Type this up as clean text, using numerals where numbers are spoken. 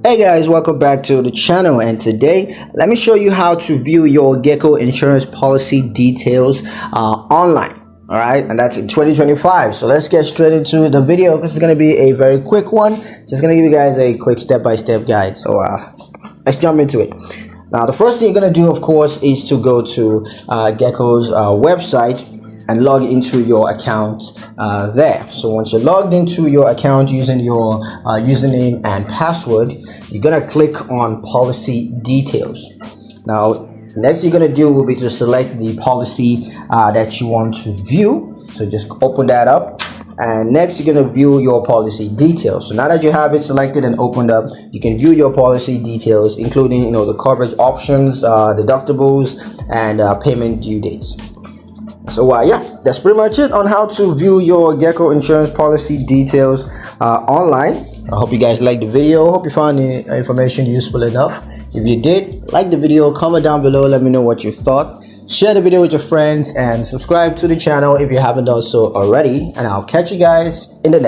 Hey guys, welcome back to the channel, and today let me show you how to view your Geico insurance policy details online. All right, and that's in 2025. So let's get straight into the video. This is going to be a very quick one. Just going to give you guys a quick step-by-step guide. So let's jump into it. Now, the first thing you're going to do, of course, is to go to Geico's website and log into your account there. So once you're logged into your account using your username and password, you're gonna click on policy details. Now, next you're gonna do will be to select the policy that you want to view. So just open that up, and next you're gonna view your policy details. So now that you have it selected and opened up, you can view your policy details, including the coverage options, deductibles, and payment due dates. So yeah, that's pretty much it on how to view your Geico insurance policy details online. I hope you guys liked the video. Hope you found the information useful enough. If you did, like the video, comment down below, let me know what you thought. Share the video with your friends and subscribe to the channel if you haven't done so already. And I'll catch you guys in the next